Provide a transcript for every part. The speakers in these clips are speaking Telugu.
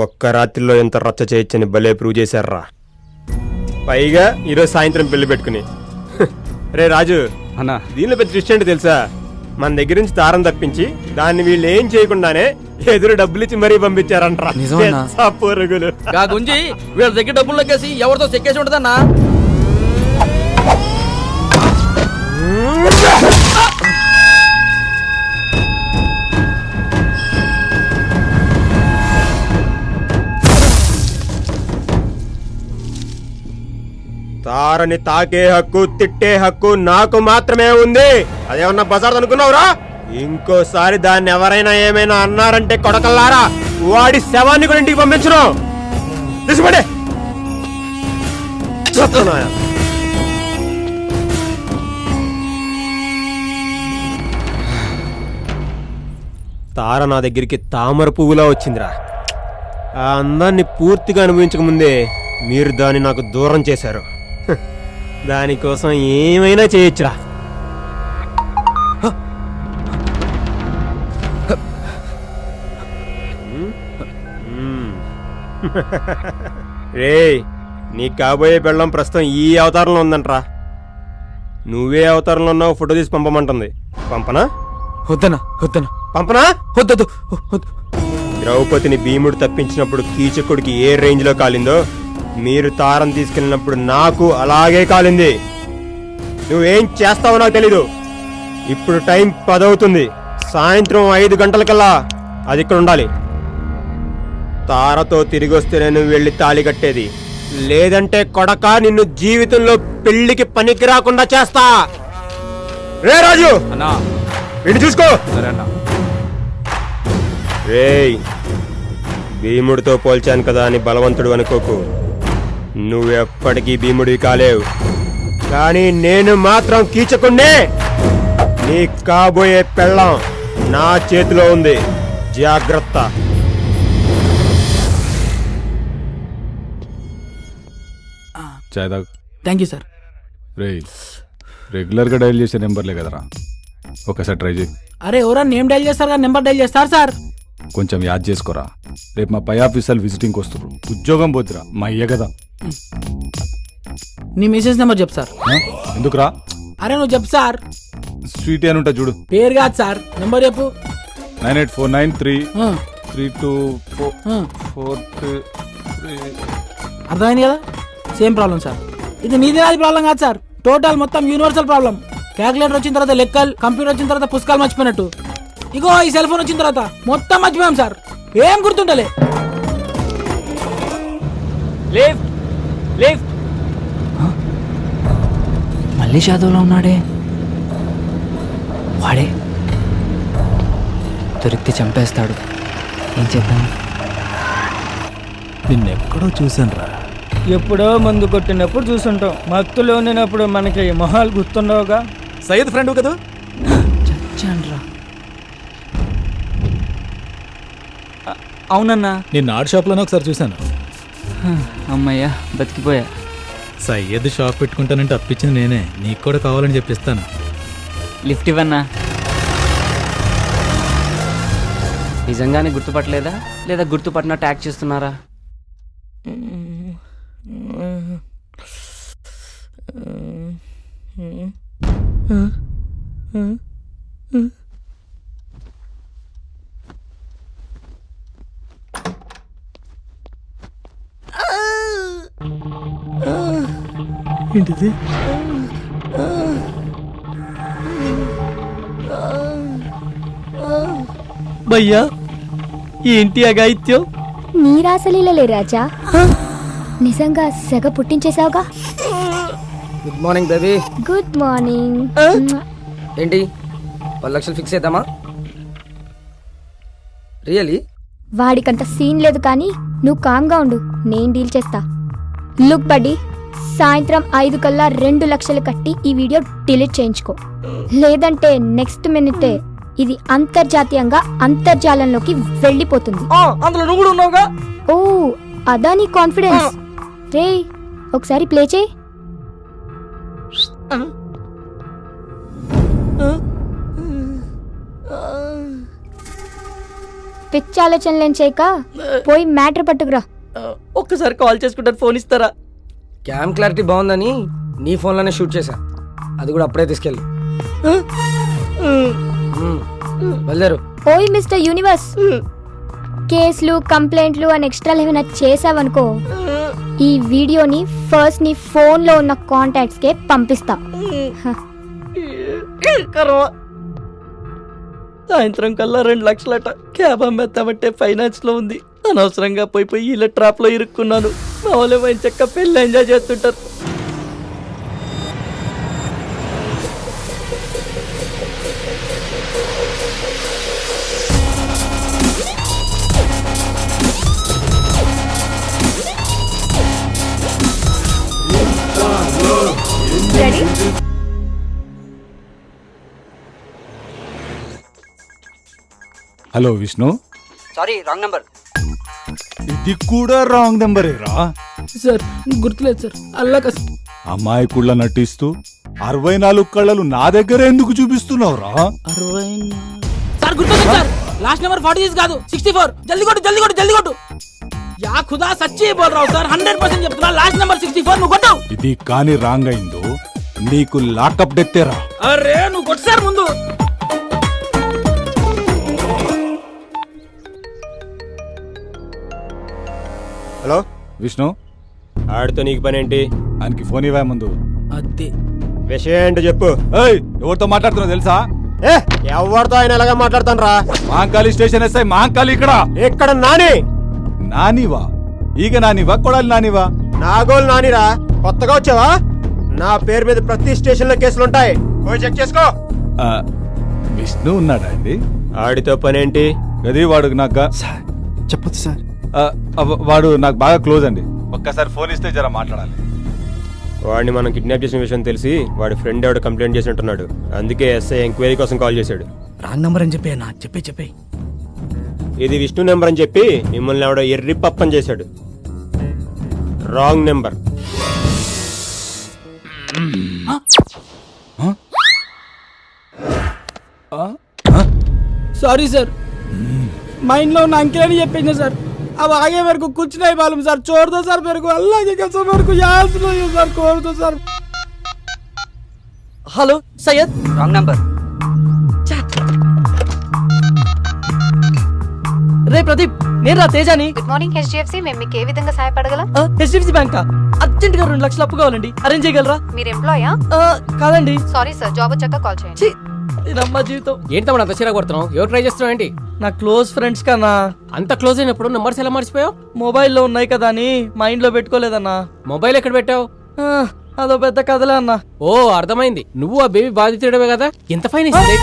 ఒక్క రాత్రిలో ఎంత రచ్చ చేయొచ్చని భలే ప్రూవ్ చేశారా. పైగా ఈరోజు సాయంత్రం పెళ్లి పెట్టుకుని. రే రాజు అన్నా, దీనిలో పెద్ద ట్విస్ట్ ఏంటి తెలుసా? మన దగ్గర నుంచి దారం తప్పించి దాన్ని వీళ్ళు ఏం చేయకుండానే ఎదురు డబ్బులు ఇచ్చి మరీ పంపించారంట్రా. పొరుగులు గుంజి వీళ్ళ దగ్గర డబ్బులు లెక్కేసి ఎవరితో చెక్కేసి ఉంటదన్నా. తారని తాకే హక్కు తిట్టే హక్కు నాకు మాత్రమే ఉంది. అదేమన్నా బజార్ అనుకున్నావురా? ఇంకోసారి దాన్ని ఎవరైనా ఏమైనా అన్నారంటే కొడకల్లారా వాడి శవాన్ని కూడా ఇంటికి పంపించను. తీసుకోండి. తార నా దగ్గరికి తామర పువ్వులా వచ్చిందిరా. ఆ అందాన్ని పూర్తిగా అనుభవించక ముందే మీరు దాన్ని నాకు దూరం చేశారు. దానికోసం ఏమైనా చేయొచ్చురా. రేయ్, నీ కాబోయే పెళ్ళం ప్రస్తుతం ఈ అవతారంలో ఉందంట్రా. నువ్వే అవతారంలో ఉన్నావు, ఫోటో తీసి పంపమంటుంది. పంపనా? వద్దనా వద్దనా పంపనా? వద్దదు. ద్రౌపదిని భీముడు తప్పించినప్పుడు కీచకుడికి ఏ రేంజ్ లో కాలిందో మీరు తారం తీసుకెళ్ళినప్పుడు నాకు అలాగే కాలింది. నువ్వేం చేస్తావో నాకు తెలీదు. ఇప్పుడు టైం 10 అవుతుంది. సాయంత్రం 5 గంటలకల్లా అది ఇక్కడ ఉండాలి. తారతో తిరిగి వస్తేనే నువ్వు వెళ్ళి తాళి కట్టేది. లేదంటే కొడక నిన్ను జీవితంలో పెళ్లికి పనికి రాకుండా చేస్తా. రే రాజు, వీడిని చూసుకో. రేయ్, భీముడితో పోల్చాను కదా అని బలవంతుడు అనుకోకు. నువ్వెప్పటికీ భీముడివి కాలేవు. కానీ నేను మాత్రం కీచకుణ్ణే. నీ కాబోయే పెళ్ళం నా చేతిలో ఉంది. జాగ్రత్త. Thank you sir. రెగ్యులర్గా డైల్ చేసే నెంబర్లే కదరా, ఒకసారి ట్రై చేయి. అరే ఎవరా నేమ్ డైల్ చేస్తారు కదా, నెంబర్ డైల్ చేస్తారు సార్. కొంచెం యాద్ చేసుకోరా. రేపు మా పై ఆఫీసర్లు విజిటింగ్కి వస్తారు. ఉద్యోగం పోతురా మా అయ్య కదా. నీ మెసేజ్ నెంబర్ చెప్పు సార్. ఎందుకురా? అరే నువ్వు చెప్పు సార్. స్వీట్ అని ఉంటా చూడు. పేరు కాదు సార్, నెంబర్ చెప్పు. 98493324. అర్థమైంది కదా? Same problem sir. ఇది నీది నాది ప్రాబ్లం కాదు సార్, టోటల్ మొత్తం యూనివర్సల్ ప్రాబ్లం. క్యాల్కులేటర్ వచ్చిన తర్వాత లెక్కలు, కంప్యూటర్ వచ్చిన తర్వాత పుస్తకాలు మర్చిపోయినట్టు ఇగో ఈ సెల్ ఫోన్ వచ్చిన తర్వాత మొత్తం మర్చిపోయాం సార్. ఏం గుర్తుంటలే. మళ్ళీ షాదోలో ఉన్నాడే. వాడే దొరికితే చంపేస్తాడు. ఏం చేద్దాం? నిన్నెక్కడో చూసానురా. ఎప్పుడో మందు కొట్టినప్పుడు చూసుంటాం. మత్తులో ఉండినప్పుడు మనకి మొహాలు గుర్తుండవుగా. సయ్యద్ ఫ్రెండ్ కదా? చచ్చాన్రా. అవునన్నా, నిన్న ఆర్ట్ షాప్లోనే ఒకసారి చూశాను. అమ్మయ్యా బతికిపోయా. సయ్యద్ షాప్ పెట్టుకుంటానంటే అప్పించింది నేనే. నీకు కూడా కావాలని చెప్పిస్తాను. లిఫ్ట్ ఇవ్వన్నా. నిజంగానే గుర్తుపట్టలేదా లేదా గుర్తుపట్టినట్టు యాక్ట్ చేస్తున్నారా? ఏంటిది? భయ్యా ఏంటి అగాయిత్యం? నీ రాసలీలలే రాజా. నిజంగా సెగ పుట్టించేసావుగా. Good morning baby. Good morning. ఏంటి 10 లక్షలు ఫిక్స్ చేద్దామా? రియలీ? వాడికంత సీన్ లేదు కానీ నువ్వు కామ్గా ఉండు, నేను డీల్ చేస్తా. లుక్ బడ్డీ, సాయంత్రం 5 కల్లా 2 లక్షలు కట్టి ఈ వీడియో డిలీట్ చేయించుకో. లేదంటే నెక్స్ట్ మినిటే ఇది అంతర్జాతీయంగా అంతర్జాలంలోకి వెళ్ళిపోతుంది. అందులో నువ్వు కూడా ఉన్నావుగా. ఓ అదా నీ కాన్ఫిడెన్స్. రే ఒకసారి ప్లే చేయి. పిచ్చి ఆలోచనలేం చేయక పోయి మ్యాటర్ పట్టుకురా. ఒక్కసారి కాల్ చేసుకుంటాను, ఫోన్ ఇస్తారా? క్యామ్ క్లారిటీ బాగుందని నీ ఫోన్లోనే షూట్ చేశా, అది కూడా అప్పుడే తీసుకెళ్ళి బయలుదేరు. ఓయ్ మిస్టర్ యూనివర్స్, కేసులు కంప్లైంట్లు అని ఎక్స్ట్రా ఏమైనా చేసావనుకో, ఈ వీడియోని ఫస్ట్ నీ ఫోన్ లో ఉన్న కాంటాక్ట్స్ కే పంపిస్తా. సాయంత్రం కల్లా 2 లక్షలట. క్యాబ్ అమ్మేస్తామంటే ఫైనాన్స్ లో ఉంది. అనవసరంగా పోయి ఇలా ట్రాప్ లో ఇరుక్కున్నాను. మా వాళ్ళు పోయిన చెక్క పెళ్ళి ఎంజాయ్ చేస్తుంటారు. Hello Vishnu, sorry wrong number. ఇది కూడా రాంగ్ నెంబరేరా? సార్ గుర్తులేదు సార్. అల్లాక అమాయకుళ్ళ నటిస్తూ 64 కళ్ళలు నా దగ్గర ఎందుకు చూపిస్తున్నావురా? సార్ గుర్తుంది సార్. లాస్ట్ నెంబర్ 46 కాదు 64. జల్దీ కొట్టు జల్దీ కొట్టు జల్దీ కొట్టు. యా ఖుదా సచ్చి బోల్ రావు సార్, 100% చెప్తున్నా. లాస్ట్ నెంబర్ 64 నువ్వు కొట్టు. ఇది కాని రాంగ్ అయిందో నీకు లాకప్ డెత్తేరా. అరే నువ్వు కొట్టు సార్ ముందు. హలో విష్ణు, ఆడితో నీకు పని ఏంటి? ఆయనకి ఫోన్ ఇవ్వా ముందు. అదే విషయం ఏంటో చెప్పు. ఏయ్, ఎవరితో మాట్లాడుతున్నావు తెలుసా? ఏ ఎవరితో ఆయన ఎలాగా మాట్లాడతాను రా? మహంకాళి స్టేషన్ ఎస్ఐ మహంకాళి ఇక్కడ. ఇక్కడ నాని. నానివా? ఈగ నానివా కొడాలి నానివా? నాగోలు నానిరా, కొత్తగా వచ్చావా? నా పేరు మీద ప్రతి స్టేషన్ లో కేసులుంటాయి, పోయి చెక్ చేసుకో. ఆ, విష్ణు ఉన్నాడా అండి? ఆడితో పని ఏంటి? గది వాడు నాకు చెప్పొద్దు సార్. వాడు నాకు బాగా క్లోజ్ అండి. ఒక్కసారి ఫోన్ ఇస్తే జర మాట్లాడాలి. వాడిని మనం కిడ్నాప్ చేసిన విషయం తెలిసి వాడి ఫ్రెండ్ ఎవడు కంప్లైంట్ చేసినట్టున్నాడు. అందుకే ఎస్ఐ ఎంక్వైరీ కోసం కాల్ చేశాడు. రాంగ్ నంబర్ అని చెప్పి అన్న చెప్పే ఇది విష్ణు నెంబర్ అని చెప్పి మిమ్మల్ని ఎవడో ఎర్రి పప్పని చేశాడు. Wrong number. Sorry sir, mind లో ఉన్న అంకెలని చెప్పింది సార్. अब आगे मेरे को कुछ नहीं मालूम सर, छोड़ दो सर मेरे को, अल्लाह की कसम मेरे को याद नहीं है सर, छोड़ दो सर. హలో సయ్యద్. Wrong number. రే ప్రదీప్, నేను రా తేజాని. గుడ్ మార్నింగ్ హెచ్డిఎఫ్సి, మేము మీకు ఏ విధంగా సహాయపడగలం? హెచ్డిఎఫ్సి బ్యాంక్ అర్జెంట్ గా 2 లక్షలు అప్పు కావాలండి, అరేంజ్ చేయగలరా? మీరు ఎంప్లాయా? కాదండి. సారీ సార్, జాబ్ వచ్చాక కాల్ చేయండి. ఛీ, ఇదమ్మా జీవితం. ఏంటి తమ్ముడు అంత చిరాకు కొడుతున్నావు? ఎవరు ట్రై చేస్తున్నావు ఏంటి? నా క్లోజ్ ఫ్రెండ్స్ కన్నా. అంత క్లోజ్ అయినప్పుడు నెంబర్స్ ఎలా మర్చిపోయావు? మొబైల్లో ఉన్నాయి కదా అని మైండ్ లో పెట్టుకోలేదన్నా. మొబైల్ ఎక్కడ పెట్టావు? అదో పెద్ద కథలే అన్నా. ఓ అర్థమైంది, నువ్వు ఆ బేబీ బాధితుడవే కదా. ఎంత ఫైన్ ఇస్తుంది?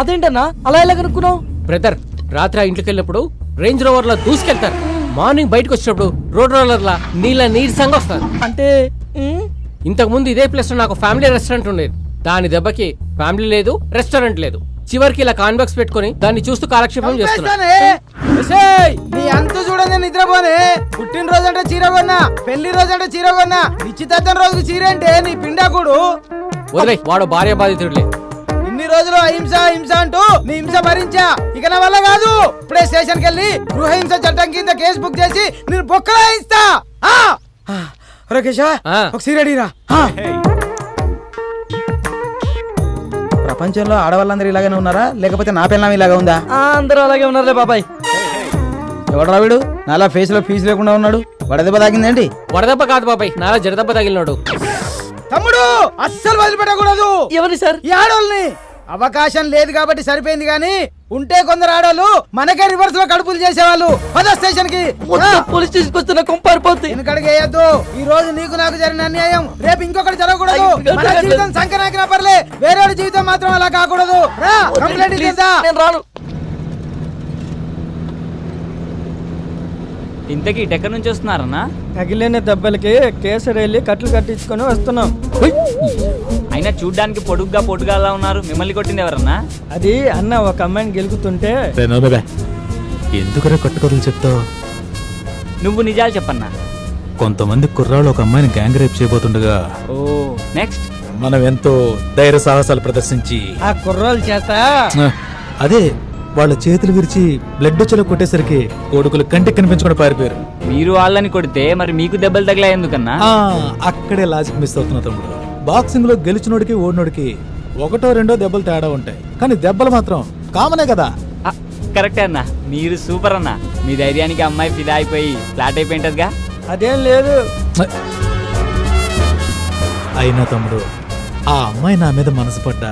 అదేంటన్నా అలా ఎలా కనుక్కున్నావు? బ్రదర్, రాత్రి ఆ ఇంట్లోకి వెళ్ళినప్పుడు రేంజ్ రోవర్ లా దూసుకెళ్తారు. మార్నింగ్ బయటకు వచ్చినప్పుడు రోడ్ రోలర్ లా నీరసంగా వస్తారు. అంటే ఇంతకు ముందు ఇదే ప్లేస్ లో నాకు ఫ్యామిలీ రెస్టారెంట్ ఉండేది. దాని దెబ్బకి ఫ్యామిలీ లేదు, రెస్టారెంట్ లేదు. చివరికి ఇలా కాన్బాక్స్ పెట్టుకుని దాన్ని చూస్తూ కాలక్షేపం చేస్తున్నాను. నీ అంత చూడండి నిద్రపోనే. పుట్టినరోజు అంటే చీర కొన్నా, పెళ్లి రోజు అంటే చీర కొన్నా, నిశ్చితార్థం రోజుకి చీర అంటే నీ పిండాకుడు. వదిలే, వాడు భార్య బాధితుడులే. ఇన్ని రోజులు అహింస హింస అంటూ నీ హింస భరించా, ఇక నా వల్ల కాదు. ఇప్పుడే స్టేషన్ కెళ్ళి గృహహింస చట్టం కింద కేసు బుక్ చేసి నేను బొక్కలా ఇస్తా. కేశవ ఒక చీర అడిగిరా. ప్రపంచంలో ఆడవాళ్ళందరూ ఇలాగనే ఉన్నారా, లేకపోతే నా పిల్లం ఇలాగా ఉందా? అందరూ అలాగే ఉన్నారులే బాబాయ్. ఎవడరా వీడు నాలా ఫేస్ లో ఫీజు లేకుండా ఉన్నాడు? వడదెబ్బ తాగిందేంటి? వడదెబ్బ కాదు బాబాయ్, నాలా జడదెబ్బ తగిలినాడు. తమ్ముడు అస్సలు వదిలిపెట్టకూడదు. ఎవరి సార్? ఈ ఆడోళ్ళని. అవకాశం లేదు కాబట్టి సరిపోయింది, గానీ ఉంటే కొందరు ఆడోళ్ళు మనకే రివర్స్ లో కడుపులు చేసేవాళ్ళు. పద స్టేషన్ కి. పోలీస్ స్టేషన్ వస్తున్న కొంపారిపోతుంది. వెనకడికి వేయద్దు. ఈ రోజు నీకు నాకు జరిగిన అన్యాయం రేపు ఇంకొకటి జరగకూడదు. మన జీవితం సంకనాకినా పర్లే, వేరే జీవితం మాత్రం అలా కాకూడదు. కంప్లైంట్ ఇచ్చేద్దా? నేను రాను. ఇంతకీ ఎక్కడి నుంచి వస్తున్నారన్నా? తగిలిన దెబ్బలకి కేసరి వెళ్ళి కట్లు కట్టించుకొని వస్తున్నాం. అయినా చూడ్డానికి పొడుగ్గా అలా ఉన్నారు. మిమ్మల్ని కొట్టింది ఎవరన్నా? అది అన్న ఒక అమ్మాయిని గెలుకుతుంటే. ఎందుకురా కట్టుకథలు చెప్తావు? నువ్వు నిజాలు చెప్పన్నా. కొంతమంది కుర్రాళ్ళు ఒక అమ్మాయిని గ్యాంగ్ రేప్ చేయబోతుండగా ఓ నెక్స్ట్ మనం ఎంతో ధైర్య సాహసాలు ప్రదర్శించి ఆ కుర్రోల చేత అదే వాళ్ళ చేతులు విరిచి బ్లడ్ వచ్చేలా కొట్టేసరికి కొడుకులు కంటికి కనిపించకుండా పారిపోయారు. మీరు వాళ్ళని కొడితే మరి మీకు దెబ్బలు తగిలా ఎందుకన్నా? ఆ, అక్కడే లాజిక్ మిస్ అవుతున్నా తమ్ముడు. బాక్సింగ్ లో గెలిచినోడికి ఓడినోడికి ఒకటో రెండో దెబ్బలు తేడా ఉంటాయి, కానీ దెబ్బలు మాత్రం కామనే కదా. ఆ, కరెక్టే అన్న, మీరు సూపర్ అన్న. మీ ధైర్యానికి అమ్మాయి ఫిదా అయిపోయి ఫ్లాట్ అయిపోయింటదిగా. అదేం లేదు. అయినా తమ్ముడు, ఆ అమ్మాయి నా మీద మనసు పడ్డా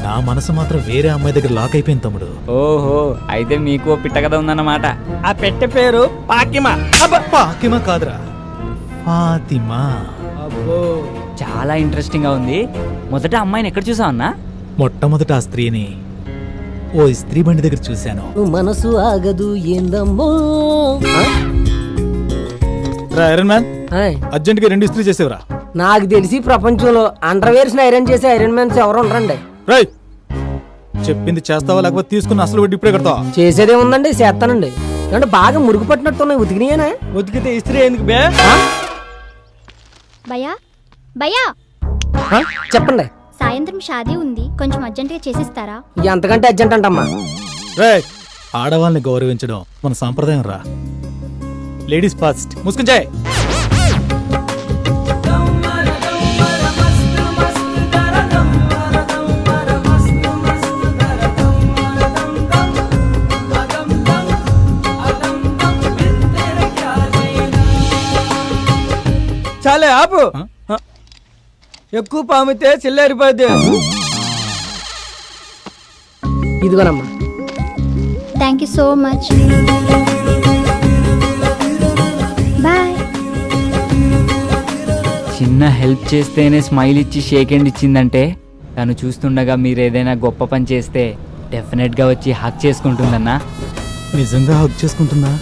నా మనసు మాత్రం వేరే అమ్మాయి దగ్గర లాక్ అయిపోయింది తమ్ముడు. ఓహో, అయితే మీకు ఓ పిట్ట కథ ఉందన్నమాట. ఆ పెట్టె పేరు పాకిమా. ఫాతిమా కాదురా, ఫాతిమా. అబ్బో, చాలా ఇంట్రెస్టింగ్ గా ఉంది. మొదట అమ్మాయిని ఎక్కడ చూసావు అన్నా? మొట్టమొదట ఆ స్త్రీని ఓ స్త్రీ బండి దగ్గర చూశాను. మనసు ఆగదు ఏందమ్మో. ఐరన్ మ్యాన్, అర్జెంట్ గా 2 ఇస్త్రీ చేసేవరా. నాకు తెలిసి ప్రపంచంలో అండర్వేర్స్ ఐరన్ చేసే ఐరన్ మ్యాన్స్ ఎవరు ఉండరండి. రై, చెప్పింది చేస్తావా లేకపోతే తీసుకున్న అసలు వడ్డీ ఇప్పుడే కడతావా? చేసేదే ఉందండి, చేస్తానండి. అంటే బాగా మురుగు పట్టినట్టున్నాయి, ఉతికినాయేనా? ఉతికితే ఇస్త్రీ ఎందుకు బే? భయా భయా, చెప్పండి. సాయంత్రం షాదీ ఉంది, కొంచెం అర్జెంటుగా చేసిస్తారా? ఎంతకంటే అర్జెంట్ అంటమ్మా. రే, ఆడవాళ్ళని గౌరవించడం మన సాంప్రదాయం రా. Ladies first. ముసుకుంచాయ్. చాలే ఆపు. ఎక్కువ పామితే చిల్లారిపోద్ది. ఇదిగోనమ్మా. Thank you so much. Bye. చిన్న హెల్ప్ చేస్తేనే స్మైల్ ఇచ్చి షేక్ హ్యాండ్ ఇచ్చిందంటే తను చూస్తుండగా మీరు ఏదైనా గొప్ప పని చేస్తే డెఫినెట్ గా వచ్చి హక్ చేసుకుంటుందన్నా. నిజంగా హక్ చేసుకుంటుందా?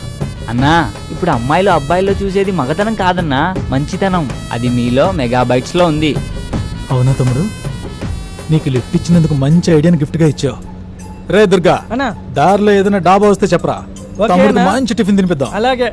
అన్నా, ఇప్పుడు అమ్మాయిలు అబ్బాయిల్లో చూసేది మగతనం కాదన్నా, మంచితనం. అది మీలో మెగాబైట్స్ లో ఉంది. అవునా తమ్ముడు, నీకు లిఫ్ట్ ఇచ్చినందుకు మంచి ఐడియాని గిఫ్ట్ గా ఇచ్చావు. రే దుర్గా, అన్నా, దారిలో ఏదైనా డాబా వస్తే చెప్పరా, తమ్ముడికి మంచి టిఫిన్ తినిపిద్దాం. అలాగే.